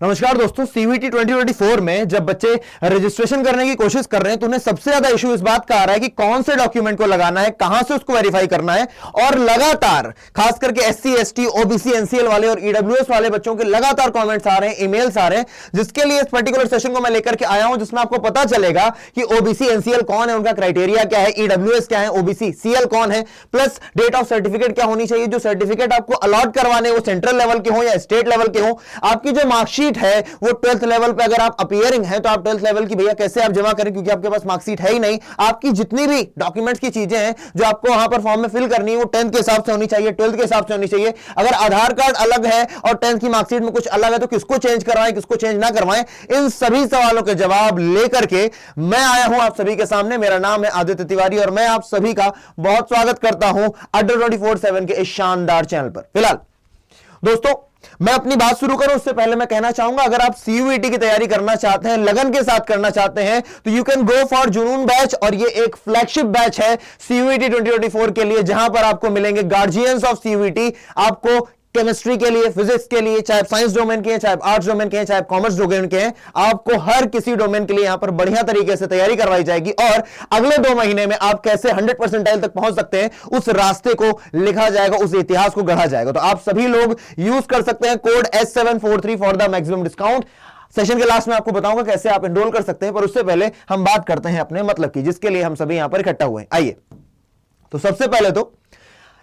नमस्कार दोस्तों, सीवीटी 2024 में जब बच्चे रजिस्ट्रेशन करने की कोशिश कर रहे हैं तो उन्हें सबसे ज्यादा इशू इस बात का आ रहा है कि कौन से डॉक्यूमेंट को लगाना है, कहां से उसको वेरीफाई करना है। और लगातार खास करके एससी, एसटी, ओबीसी, एनसीएल वाले और ईडब्ल्यूएस वाले बच्चों के लगातार कमेंट्स आ रहे हैं, ईमेल्स आ रहे हैं, जिसके लिए इस पर्टिकुलर सेशन को मैं लेकर के आया हूं, जिसमें आपको पता चलेगा कि ओबीसी एनसीएल कौन है, उनका क्राइटेरिया क्या है, ईडब्ल्यूएस क्या है, ओबीसी सीएल कौन है, प्लस डेट ऑफ सर्टिफिकेट क्या होनी चाहिए। जो सर्टिफिकेट आपको अलॉट करवाने वो सेंट्रल लेवल के हो या स्टेट लेवल के हो, आपकी जो मार्कशीट है वो 12th लेवल पे अगर आप अपीयरिंग है तो आप 12th लेवल की भैया कैसे आप जमा करें, क्योंकि आपके पास मार्कशीट है ही नहीं। आपकी जितनी भी डॉक्यूमेंट्स की चीजें हैं जो आपको वहां पर फॉर्म में फिल करनी है वो 10th के हिसाब से होनी चाहिए, 12th के हिसाब से होनी चाहिए। अगर आधार कार्ड अलग है और 10th की मार्कशीट में कुछ अलग है तो किसको चेंज करवाएं, किसको चेंज ना करवाएं, इन सभी सवालों के जवाब लेकर के मैं आया हूं आप सभी के सामने। मेरा नाम है आदित्य तिवारी और मैं आप सभी का बहुत स्वागत करता हूं अड्डा 24/7 के इस शानदार चैनल पर। फिलहाल दोस्तों मैं अपनी बात शुरू करूं उससे पहले मैं कहना चाहूंगा, अगर आप सीयूईटी की तैयारी करना चाहते हैं, लगन के साथ करना चाहते हैं, तो यू कैन गो फॉर जुनून बैच। और ये एक फ्लैगशिप बैच है सीयूईटी 2024 के लिए, जहां पर आपको मिलेंगे गार्जियंस ऑफ सीयूईटी। आपको केमिस्ट्री के लिए, फिजिक्स के लिए, चाहे साइंस डोमेन के हैं, चाहे आर्ट्स डोमेन के हैं, चाहे कॉमर्स डोमेन के हैं, आपको हर किसी डोमेन के लिए यहां पर बढ़िया तरीके से तैयारी करवाई जाएगी। और अगले 2 महीने में आप कैसे 100% तक पहुंच सकते हैं उस रास्ते को लिखा जाएगा, उस इतिहास को गढ़ा जाएगा। तो आप सभी लोग यूज कर सकते हैं code S743 for the maximum discount. Session के लास्ट में आपको बताऊंगा कैसे आप एनरोल कर सकते हैं, पर उससे पहले हम बात करते हैं अपने मतलब की, जिसके लिए हम सभी यहां पर इकट्ठा हुए हैं। आइए, तो सबसे पहले तो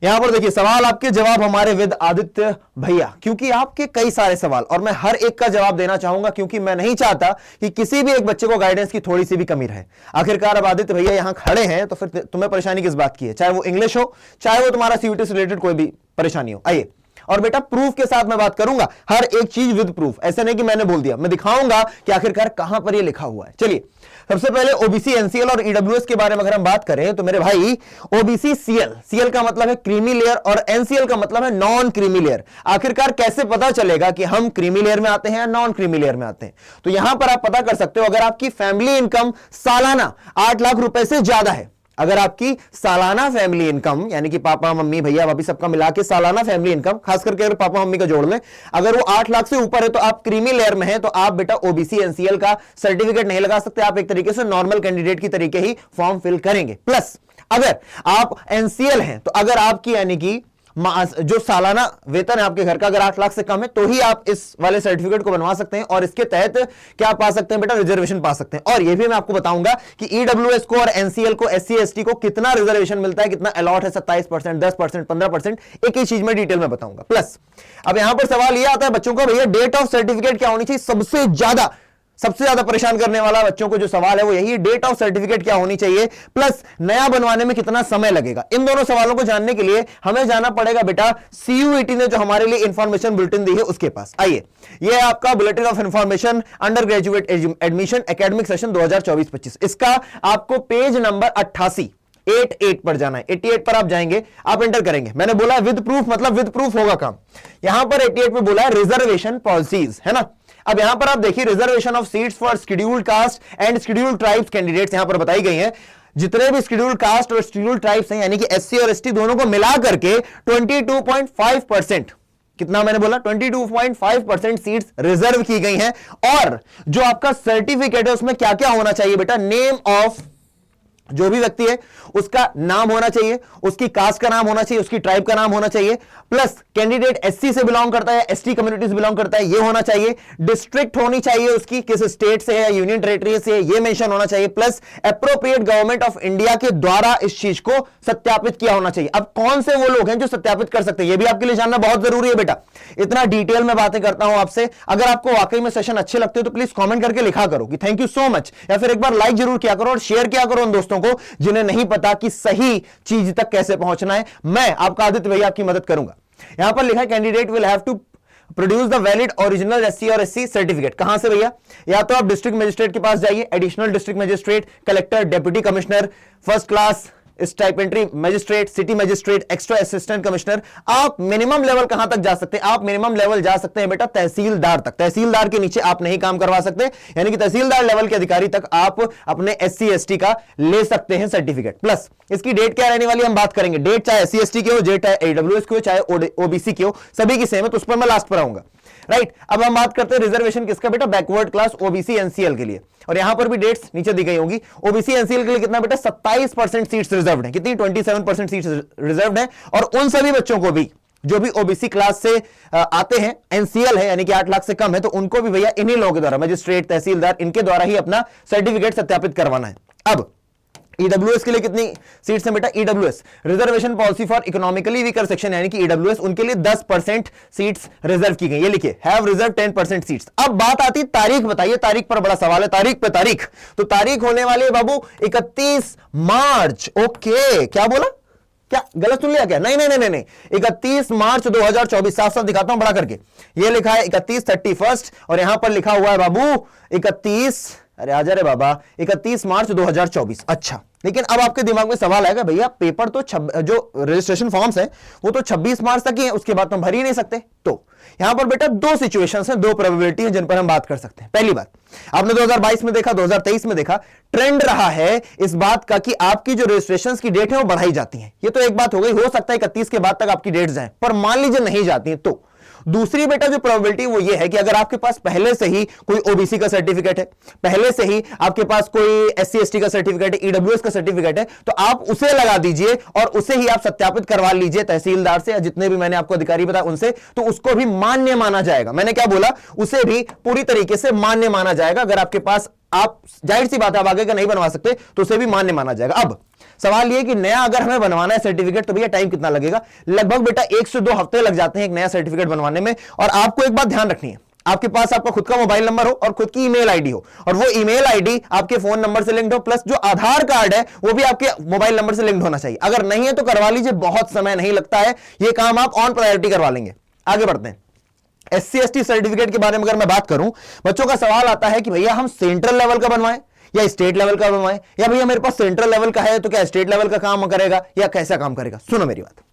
यहां पर देखिए सवाल आपके, जवाब हमारे विद आदित्य भैया, क्योंकि आपके कई सारे सवाल और मैं हर एक का जवाब देना चाहूंगा, क्योंकि मैं नहीं चाहता कि किसी भी एक बच्चे को गाइडेंस की थोड़ी सी भी कमी रहे। आखिरकार अब आदित्य भैया यहां खड़े हैं तो फिर तुम्हें परेशानी किस बात की है, चाहे वो इंग्लिश हो, चाहे वो तुम्हारा सीयूटी से रिलेटेड कोई भी परेशानी हो। आइए, और बेटा प्रूफ के साथ मैं बात करूंगा, हर एक चीज विद प्रूफ, ऐसे नहीं कि मैंने बोल दिया, मैं दिखाऊंगा कि आखिरकार कहां पर ये लिखा हुआ है। चलिए, सबसे पहले ओबीसी, एनसीएल और ईडब्ल्यूएस के बारे में अगर हम बात करें तो मेरे भाई ओबीसी सीएल, सीएल का मतलब है क्रीमी लेयर और एनसीएल का मतलब है नॉन क्रीमी लेयर। आखिरकार कैसे पता चलेगा कि हम क्रीमी लेयर में आते हैं या नॉन क्रीमी लेयर में आते हैं, तो यहां पर आप पता कर सकते हो। अगर आपकी फैमिली इनकम सालाना 8 लाख रुपए से ज्यादा है, अगर आपकी सालाना फैमिली इनकम यानी कि पापा मम्मी भैया भाभी सबका मिला के सालाना फैमिली इनकम, खास करके अगर पापा मम्मी का जोड़ लें, अगर वो 8 लाख से ऊपर है तो आप क्रीमी लेयर में हैं, तो आप बेटा ओबीसी एनसीएल का सर्टिफिकेट नहीं लगा सकते। आप एक तरीके से नॉर्मल कैंडिडेट की तरीके ही फॉर्म फिल करेंगे। प्लस अगर आप एनसीएल हैं तो अगर आपकी यानी कि जो सालाना वेतन है आपके घर का अगर 8 लाख से कम है तो ही आप इस वाले सर्टिफिकेट को बनवा सकते हैं, और इसके तहत क्या पा सकते हैं बेटा, रिजर्वेशन पा सकते हैं। और यह भी मैं आपको बताऊंगा कि ईडब्ल्यूएस को और एनसीएल को, एससी एसटी को कितना रिजर्वेशन मिलता है, कितना अलॉट है, 27%, 10%, 15%, एक ही चीज में डिटेल में बताऊंगा। प्लस अब यहां पर सवाल यह आता है बच्चों का, भैया डेट ऑफ सर्टिफिकेट क्या होनी चाहिए। सबसे ज्यादा परेशान करने वाला बच्चों को जो सवाल है वो यही, डेट ऑफ सर्टिफिकेट क्या होनी चाहिए, प्लस नया बनवाने में कितना समय लगेगा। इन दोनों सवालों को जानने के लिए हमें जाना पड़ेगा बेटा सीयूईटी ने जो हमारे लिए इंफॉर्मेशन बुलेटिन दी है उसके पास। आइए, यह आपका bulletin of information under graduate admission academic session 2024-25, इसका आपको पेज नंबर 88 पर जाना है। 88 पर आप जाएंगे, आप एंटर करेंगे। मैंने बोला विद प्रूफ, मतलब विद प्रूफ होगा काम। यहां पर 88 पे बोला है रिजर्वेशन पॉलिसीज, है ना। अब यहां पर आप देखिए reservation of seats for scheduled caste and scheduled tribes candidates यहां पर बताई गई हैं। जितने भी शेड्यूल्ड कास्ट और शेड्यूल्ड ट्राइब्स हैं यानी कि एससी और एसटी दोनों को मिला करके 22.5%, कितना मैंने बोला 22.5% सीट्स रिजर्व की गई हैं। और जो आपका सर्टिफिकेट है उसमें क्या क्या होना चाहिए बेटा, नेम ऑफ जो भी व्यक्ति है उसका नाम होना चाहिए, उसकी कास्ट का नाम होना चाहिए, उसकी ट्राइब का नाम होना चाहिए, प्लस कैंडिडेट एससी से बिलोंग करता है, एसटी कम्युनिटी से बिलोंग करता है, ये होना चाहिए। डिस्ट्रिक्ट होनी चाहिए उसकी, किस स्टेट से है या यूनियन टेरिटरी से है, ये मेंशन होना चाहिए। Plus appropriate government of India के द्वारा इस चीज को सत्यापित किया होना चाहिए। अब कौन से वो लोग हैं जो सत्यापित कर सकते हैं, ये भी आपके लिए जानना बहुत जरूरी है बेटा। इतना डिटेल में बातें करता हूं आपसे, अगर आपको वाकई में सेशन अच्छे लगते हो तो प्लीज कॉमेंट करके लिखा करो कि थैंक यू सो मच, या फिर एक बार लाइक जरूर किया करो और शेयर किया करो उन दोस्तों को जिन्हें नहीं पता कि सही चीज तक कैसे पहुंचना है। मैं आपका आदित्य भैया आपकी मदद करूंगा। यहां पर लिखा है candidate will have to produce the valid original SC और एससी सर्टिफिकेट। कहां से भैया, या तो आप डिस्ट्रिक्ट मजिस्ट्रेट के पास जाइए, additional district magistrate, collector, deputy commissioner, first class stipendiary magistrate, city magistrate, extra assistant commissioner. आप मिनिमम लेवल कहां तक जा सकते हैं, आप मिनिमम लेवल जा सकते हैं बेटा तहसीलदार तक। तहसीलदार के नीचे आप नहीं काम करवा सकते, यानी कि तहसीलदार लेवल के अधिकारी तक आप अपने एससी एसटी का ले सकते हैं सर्टिफिकेट। प्लस इसकी डेट क्या रहने वाली हम बात करेंगे। डेट चाहे एससी एसटी की हो, डेट चाहे एडब्ल्यूएस की हो, चाहे ओबीसी की हो, सभी की सेम है, तो उस पर मैं लास्ट पर आऊंगा। राइट। अब हम बात करते हैं रिजर्वेशन किसका बेटा, बैकवर्ड क्लास ओबीसी एनसीएल के लिए, और यहां पर भी डेट्स नीचे दी गई होंगी। ओबीसी एनसीएल के लिए कितना बेटा, 27% सीट्स रिजर्व्ड है। कितनी, 27% सीट्स रिजर्व्ड है। और उन सभी बच्चों को भी जो भी ओबीसी क्लास से आते हैं, एनसीएल है यानी कि 8 लाख से कम है, तो उनको भी भैया इन्हीं लोगों के द्वारा, मजिस्ट्रेट, तहसीलदार, इनके द्वारा ही अपना सर्टिफिकेट सत्यापित करवाना है। अब ईडब्ल्यूएस के लिए कितनी सीट्स हैं बेटा, EWS reservation policy for economically weaker section यानी कि ईडब्ल्यूएस, उनके लिए 10% सीट्स रिजर्व की गई। ये लिखिए, हैव रिजर्व 10% सीट्स। अब बात आती तारीख, बताइए तारीख पर बड़ा सवाल है, तारीख पे तारीख। तो तारीख होने वाली है बाबू 31 मार्च। ओके, क्या बोला, क्या गलत सुन लिया क्या, नहीं नहीं नहीं नहीं, 31 मार्च 2024, साफ साफ दिखाता हूं बड़ा करके। ये लिखा है 31, 31 और यहां पर लिखा हुआ है बाबू 31, अरे आजा रे बाबा, 31 मार्च 2024। अच्छा, लेकिन अब आपके दिमाग में सवाल आएगा, भैया पेपर तो जो रजिस्ट्रेशन फॉर्म्स है वो तो 26 मार्च तक ही है, उसके बाद तो हम भर ही नहीं सकते। तो यहां पर बेटा दो सिचुएशंस हैं, दो प्रोबेबिलिटी है जिन पर हम बात कर सकते हैं। पहली बात, आपने 2022 में देखा, 2023 में देखा, ट्रेंड रहा है इस बात का कि आपकी जो रजिस्ट्रेशन की डेट है वो बढ़ाई जाती है। ये तो एक बात हो गई, हो सकता है 31 के बाद तक आपकी डेट जाए, पर मान लीजिए नहीं जाती है तो दूसरी बेटा जो प्रोबेबिलिटी वो ये है कि अगर आपके पास पहले से ही कोई ओबीसी का सर्टिफिकेट है, पहले से ही आपके पास कोई एससी एसटी का सर्टिफिकेट है, ईडब्ल्यूएस का सर्टिफिकेट है, तो आप उसे लगा दीजिए और उसे ही आप सत्यापित करवा लीजिए तहसीलदार से या जितने भी मैंने आपको अधिकारी बताया उनसे, तो उसको भी मान्य माना जाएगा। मैंने क्या बोला, उसे भी पूरी तरीके से मान्य माना जाएगा। अगर आपके पास, आप जाहिर सी बात है आप आगे का नहीं बनवा सकते तो उसे भी मान्य माना जाएगा। अब सवाल यह कि नया अगर हमें बनवाना है सर्टिफिकेट तो भैया टाइम कितना लगेगा, लगभग बेटा 1 से 2 हफ्ते लग जाते हैं एक नया सर्टिफिकेट बनवाने में। और आपको एक बात ध्यान रखनी है, आपके पास आपका खुद का मोबाइल नंबर हो और खुद की ईमेल आईडी हो, और वो ईमेल आईडी आपके फोन नंबर से लिंक्ड हो, प्लस जो आधार कार्ड है वो भी आपके मोबाइल नंबर से लिंक्ड होना चाहिए। अगर नहीं है तो करवा लीजिए, बहुत समय नहीं लगता है, ये काम आप ऑन प्रायोरिटी करवा लेंगे। आगे बढ़ते हैं। एससी एसटी सर्टिफिकेट के बारे में अगर मैं बात करूं, बच्चों का सवाल आता है कि भैया हम सेंट्रल लेवल का बनवाएं या स्टेट लेवल का बनवाएं, या भैया मेरे पास सेंट्रल लेवल का है तो क्या स्टेट लेवल का काम करेगा या कैसा काम करेगा। सुनो मेरी बात,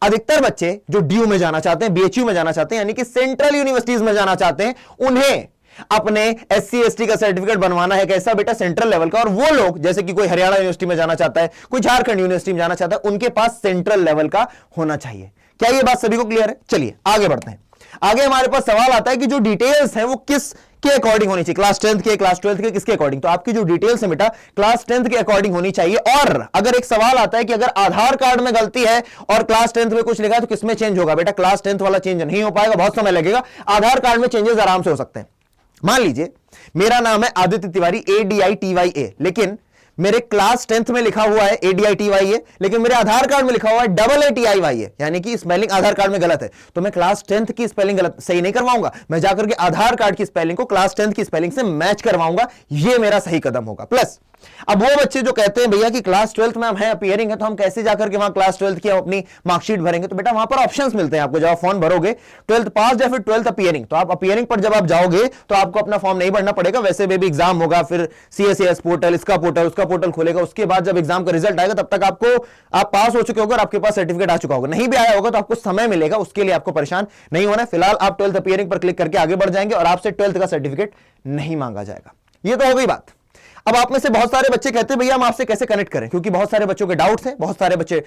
अधिकतर बच्चे जो डीयू में जाना चाहते हैं, बीएचयू में जाना चाहते हैं, यानी कि सेंट्रल यूनिवर्सिटीज में जाना चाहते हैं, उन्हें अपने एससी एसटी का सर्टिफिकेट बनवाना है कैसा बेटा, सेंट्रल लेवल का। और वो लोग जैसे कि कोई हरियाणा यूनिवर्सिटी में जाना चाहता है, कोई झारखंड यूनिवर्सिटी में जाना चाहता है, उनके पास सेंट्रल लेवल का होना चाहिए। क्या ये बात सभी को क्लियर है? चलिए आगे बढ़ते हैं। आगे हमारे पास सवाल आता है कि जो डिटेल्स हैं वो किस के अकॉर्डिंग होनी चाहिए, क्लास 10th के, क्लास 12th के, किसके अकॉर्डिंग। तो आपकी जो डिटेल्स है बेटा क्लास 10th के अकॉर्डिंग होनी चाहिए। और अगर एक सवाल आता है कि अगर आधार कार्ड में गलती है और क्लास 10th में कुछ लिखा है तो किसमें चेंज होगा, बेटा क्लास 10th वाला चेंज नहीं हो पाएगा, बहुत समय लगेगा। आधार कार्ड में चेंजेस आराम से हो सकते हैं। मान लीजिए मेरा नाम है आदित्य तिवारी, ADITYA, लेकिन मेरे क्लास 10th में लिखा हुआ है ADITYA, लेकिन मेरे आधार कार्ड में लिखा हुआ है AATIYA, यानी कि स्पेलिंग आधार कार्ड में गलत है। तो मैं क्लास 10th की स्पेलिंग गलत सही नहीं करवाऊंगा, मैं जाकर के आधार कार्ड की स्पेलिंग को क्लास 10th की स्पेलिंग से मैच करवाऊंगा, यह मेरा सही कदम होगा। प्लस अब वो बच्चे जो कहते हैं भैया कि क्लास 12th में हम है, अपीयरिंग है, तो हम कैसे जाकर के वहां क्लास 12th की अपनी मार्कशीट भरेंगे, तो बेटा वहां पर ऑप्शंस मिलते हैं आपको। जब आप फॉर्म भरोगे 12th पास या फिर 12th अपीयरिंग, तो आप अपीयरिंग पर जब आप जाओगे तो आपको अपना फॉर्म नहीं भरना पड़ेगा, वैसे भी एग्जाम होगा, फिर CSAS पोर्टल, इसका पोर्टल, उसका पोर्टल खोलेगा, उसके बाद जब एग्जाम का रिजल्ट आएगा तब तक आपको, आप पास हो चुके होगे और आपके पास सर्टिफिकेट आ चुका होगा। नहीं भी आया होगा तो आपको समय मिलेगा, उसके लिए आपको परेशान नहीं होना। फिलहाल आप 12th अपीयरिंग पर क्लिक करके आगे बढ़ जाएंगे और आपसे 12th का सर्टिफिकेट नहीं मांगा जाएगा। ये तो हो गई बात। अब आप में से बहुत सारे बच्चे कहते हैं भैया हम आपसे कैसे कनेक्ट करें, क्योंकि बहुत सारे बच्चों के डाउट्स हैं, बहुत सारे बच्चे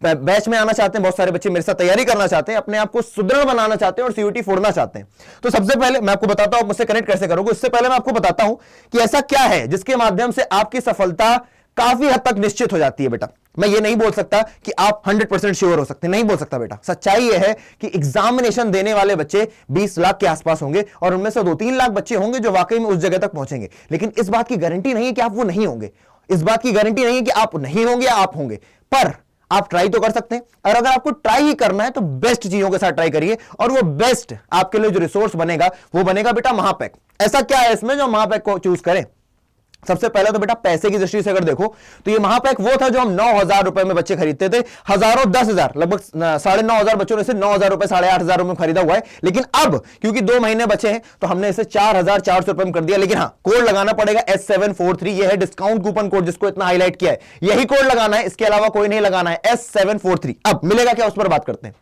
बैच में आना चाहते हैं, बहुत सारे बच्चे मेरे साथ तैयारी करना चाहते हैं, अपने आप को सुदृढ़ बनाना चाहते हैं और CUET फोड़ना चाहते हैं। तो सबसे पहले मैं आपको बताता हूं मुझसे कनेक्ट कैसे करोगे। इससे पहले मैं आपको बताता हूं कि ऐसा क्या है जिसके माध्यम से आपकी सफलता काफी हद तक निश्चित हो जाती है। बेटा मैं ये नहीं बोल सकता कि आप 100% श्योर हो सकते, नहीं बोल सकता बेटा। सच्चाई ये है कि एग्जामिनेशन देने वाले बच्चे 20 लाख के आसपास होंगे और उनमें से 2-3 लाख बच्चे होंगे जो वाकई में उस जगह तक पहुंचेंगे, लेकिन इस बात की गारंटी नहीं है कि आप वो नहीं होंगे, इस बात की गारंटी नहीं है कि आप नहीं होंगे या आप होंगे, पर आप ट्राई तो कर सकते हैं। और अगर आपको ट्राई ही करना है तो बेस्ट चीजों के साथ ट्राई करिए, और वो बेस्ट आपके लिए जो रिसोर्स बनेगा वो बनेगा बेटा महापैक। ऐसा क्या है इसमें जो महापैक को चूज करें? सबसे पहले तो बेटा पैसे की दृष्टि से अगर देखो तो ये महापैक वो था जो हम 9,000 रुपए में बच्चे खरीदते थे, हजारों 10,000, लगभग 9,500 बच्चों ने इसे 9,000 रुपए 8,500 रुपए में खरीदा हुआ है। लेकिन अब क्योंकि 2 महीने बचे हैं तो हमने इसे 4,400 रुपए में कर दिया। लेकिन हाँ, कोड लगाना पड़ेगा S743, ये है डिस्काउंट कूपन कोड जिसको इतना हाईलाइट किया है, यही कोड लगाना है, इसके अलावा कोई नहीं लगाना है, S743। अब मिलेगा क्या, उस पर बात करते हैं।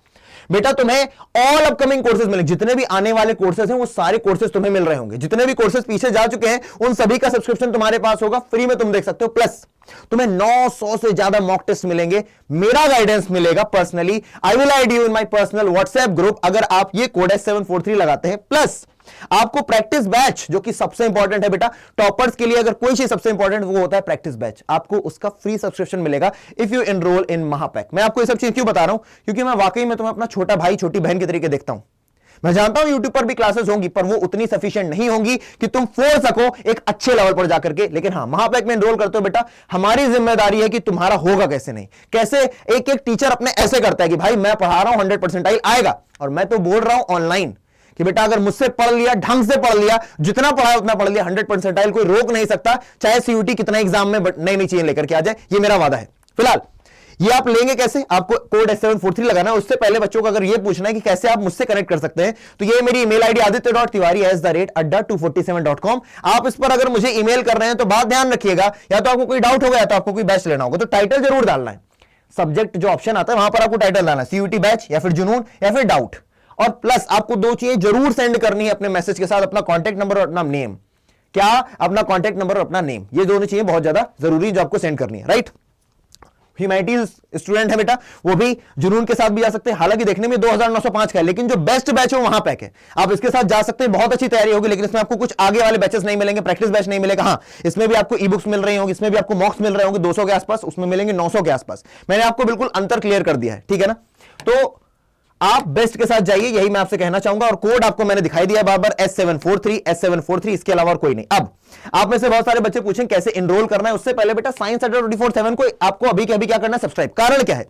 बेटा तुम्हें ऑल अपकमिंग कोर्सेज मिलेंगे, जितने भी आने वाले कोर्सेज हैं वो सारे कोर्सेज तुम्हें मिल रहे होंगे। जितने भी कोर्सेज पीछे जा चुके हैं उन सभी का सब्सक्रिप्शन तुम्हारे पास होगा, फ्री में तुम देख सकते हो। प्लस तुम्हें 900 से ज्यादा मॉक टेस्ट मिलेंगे, मेरा गाइडेंस मिलेगा personally. I will add you in my personal WhatsApp group अगर आप ये कोड S743 लगाते हैं। प्लस आपको प्रैक्टिस बैच, जो कि सबसे इंपॉर्टेंट है बेटा, टॉपर्स के लिए अगर कोई चीज सबसे इंपॉर्टेंट वो होता है प्रैक्टिस बैच, आपको उसका फ्री सब्सक्रिप्शन मिलेगा इफ यू एनरोल इन महापैक। मैं आपको ये सब चीज क्यों बता रहा हूं, क्योंकि मैं वाकई में तुम्हें अपना छोटा भाई छोटी बहन के तरीके देखता हूं। मैं जानता हूं YouTube पर भी क्लासेस होंगी, पर वो उतनी सफिशिएंट नहीं होंगी कि तुम फोड़ सको एक अच्छे लेवल पर जाकर के। लेकिन हां, महापैक में एनरोल करते हो बेटा, हमारी जिम्मेदारी है कि तुम्हारा होगा कैसे नहीं, कैसे एक एक टीचर अपने ऐसे करता है कि भाई मैं पढ़ा रहा हूं 100% आएगा, और मैं तो बोल रहा हूं ऑनलाइन कि बेटा अगर मुझसे पढ़ लिया, ढंग से पढ़ लिया, जितना पढ़ा उतना पढ़ लिया, 100% कोई रोक नहीं सकता, चाहे CUT कितना एग्जाम में नई नई चीजें लेकर के आ जाए। ये मेरा वादा है। फिलहाल ये आप लेंगे कैसे, आपको कोड S743 लगाना है। उससे पहले बच्चों को अगर ये पूछना है कि कैसे आप मुझसे कनेक्ट कर सकते हैं, तो ये मेरी ईमेल आईडी aditya.tiwari@247.com। आप इस पर अगर मुझे ईमेल कर रहे हैं तो बात ध्यान रखिएगा, या तो आपको कोई डाउट होगा या तो आपको कोई बैच लेना होगा, तो टाइटल जरूर डालना है। सब्जेक्ट जो ऑप्शन आता है वहां पर आपको टाइटल डालना है, CUT बैच या फिर जुनून या फिर डाउट। और प्लस आपको 2 चीजें जरूर सेंड करनी है अपने मैसेज के साथ, अपना कॉन्टैक्ट नंबर और अपना नेम। क्या? अपना कॉन्टैक्ट नंबर और अपना नेम, ये दोनों चीजें बहुत ज्यादा जरूरी जो आपको सेंड करनी है, राइट। ह्यूमैनिटीज स्टूडेंट है बेटा, वो भी जुनून के साथ भी जा सकते हैं। हालांकि देखने में 2905 का है, लेकिन जो बेस्ट बैच है वो वहां पैक है, आप इसके साथ जा सकते हैं। बहुत अच्छी तैयारी होगी, लेकिन इसमें आपको कुछ आगे वाले बैचेस नहीं मिलेंगे, प्रैक्टिस बैच नहीं मिलेगा। हाँ, इसमें भी आपको ई बुक्स मिल रही होंगी, इसमें भी आपको मॉक्स मिल रहे होंगे 200 के आसपास, उसमें मिलेंगे 900 के आसपास। मैंने आपको बिल्कुल अंतर क्लियर कर दिया है, ठीक है ना। तो आप बेस्ट के साथ जाइए, यही मैं आपसे कहना चाहूंगा। और कोड आपको मैंने दिखाई दिया बार बार, S743, इसके अलावा और कोई नहीं। अब आप में से बहुत सारे बच्चे पूछें कैसे एनरोल करना है। उससे पहले बेटा साइंस अड्डा 24/7 को आपको अभी के अभी क्या करना है, सब्सक्राइब। कारण क्या है?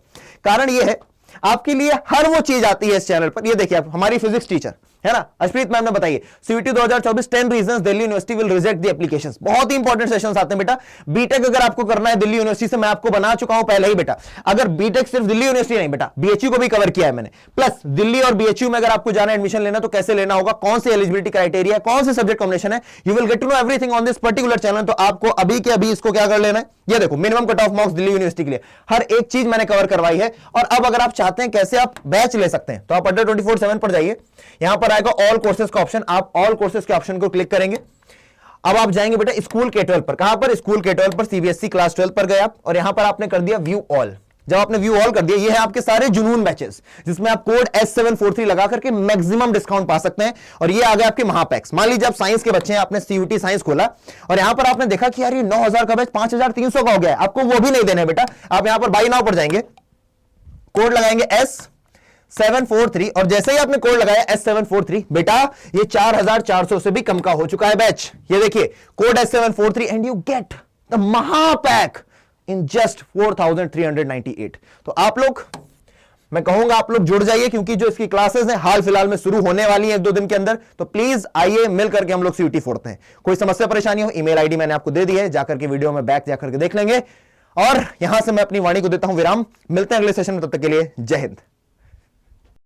कारण ये है, आपके लिए हर वो चीज आती है इस चैनल पर। ये देखिए, आप हमारी फिजिक्स टीचर है ना, अश्प्रीत मैम ने बताइए, CUT 2024 10 reasons Delhi university will reject the applications. बहुत ही इंपॉर्टेंट सेशंस आते हैं बेटा। बीटेक अगर आपको करना है दिल्ली यूनिवर्सिटी से, मैं आपको बना चुका हूं पहले ही बेटा। अगर बीटेक सिर्फ दिल्ली यूनिवर्सिटी नहीं बेटा, BHU को भी कवर किया है मैंने। प्लस दिल्ली और BHU में अगर आपको जाना एडमिशन लेना तो कैसे लेना होगा, कौन से एलिजिबिलिटी क्राइटेरिया, कौन से सब्जेक्ट कॉम्बिनेशन है, you will get to know everything on this particular channel. तो आपको अभी के अभी इसको क्या कर लेना है, ये देखो, minimum cut off marks Delhi university के लिए, हर एक चीज मैंने कवर करवाई है। और अब अगर आप चाहते हैं कैसे आप बैच ले सकते हैं, तो आप अड्डा 24/7 पर जाइए, यहां पर आएगा ऑल कोर्सेज का ऑप्शन, आप ऑल कोर्सेज के ऑप्शन को क्लिक करेंगे। अब आप जाएंगे बेटा स्कूल K12 पर। कहां पर? स्कूल K12 पर, CBSE क्लास 12 पर गए आप, और यहां पर आपने कर दिया व्यू ऑल। जब आपने व्यू ऑल कर दिया, ये है आपके सारे जुनून बैचेस, जिसमें आप कोड S743 लगा करके मैक्सिमम डिस्काउंट पा सकते हैं। और ये आ गए आपके महापैक्स। मान लीजिए आप साइंस के बच्चे हैं, आपने CUT साइंस खोला और यहां पर आपने देखा कि यार ये 9000 का बैच 5300 का हो गया है, आपको वो भी नहीं देना है बेटा। आप यहां पर बाई नाउ पर जाएंगे, कोड लगाएंगे S743, और जैसे ही आपने कोड लगाया S743, बेटा ये 4400 से भी कम का हो चुका है बैच। ये देखिए, code S743 and you get the महापैक इन जस्ट 4398। तो आप लोग, मैं कहूंगा आप लोग जुड़ जाइए, क्योंकि जो इसकी क्लासेस हैं हाल फिलहाल में शुरू होने वाली हैं 1-2 दिन के अंदर। तो प्लीज आइए, मिल करके हम लोग CUT फोड़ते हैं। कोई समस्या परेशानी हो, ईमेल आईडी मैंने आपको दे दी है, जाकर के वीडियो में बैक जाकर के देख लेंगे। और यहां से मैं अपनी वाणी को देता हूं विराम। मिलते हैं अगले सेशन में, तब तक के लिए जय हिंद।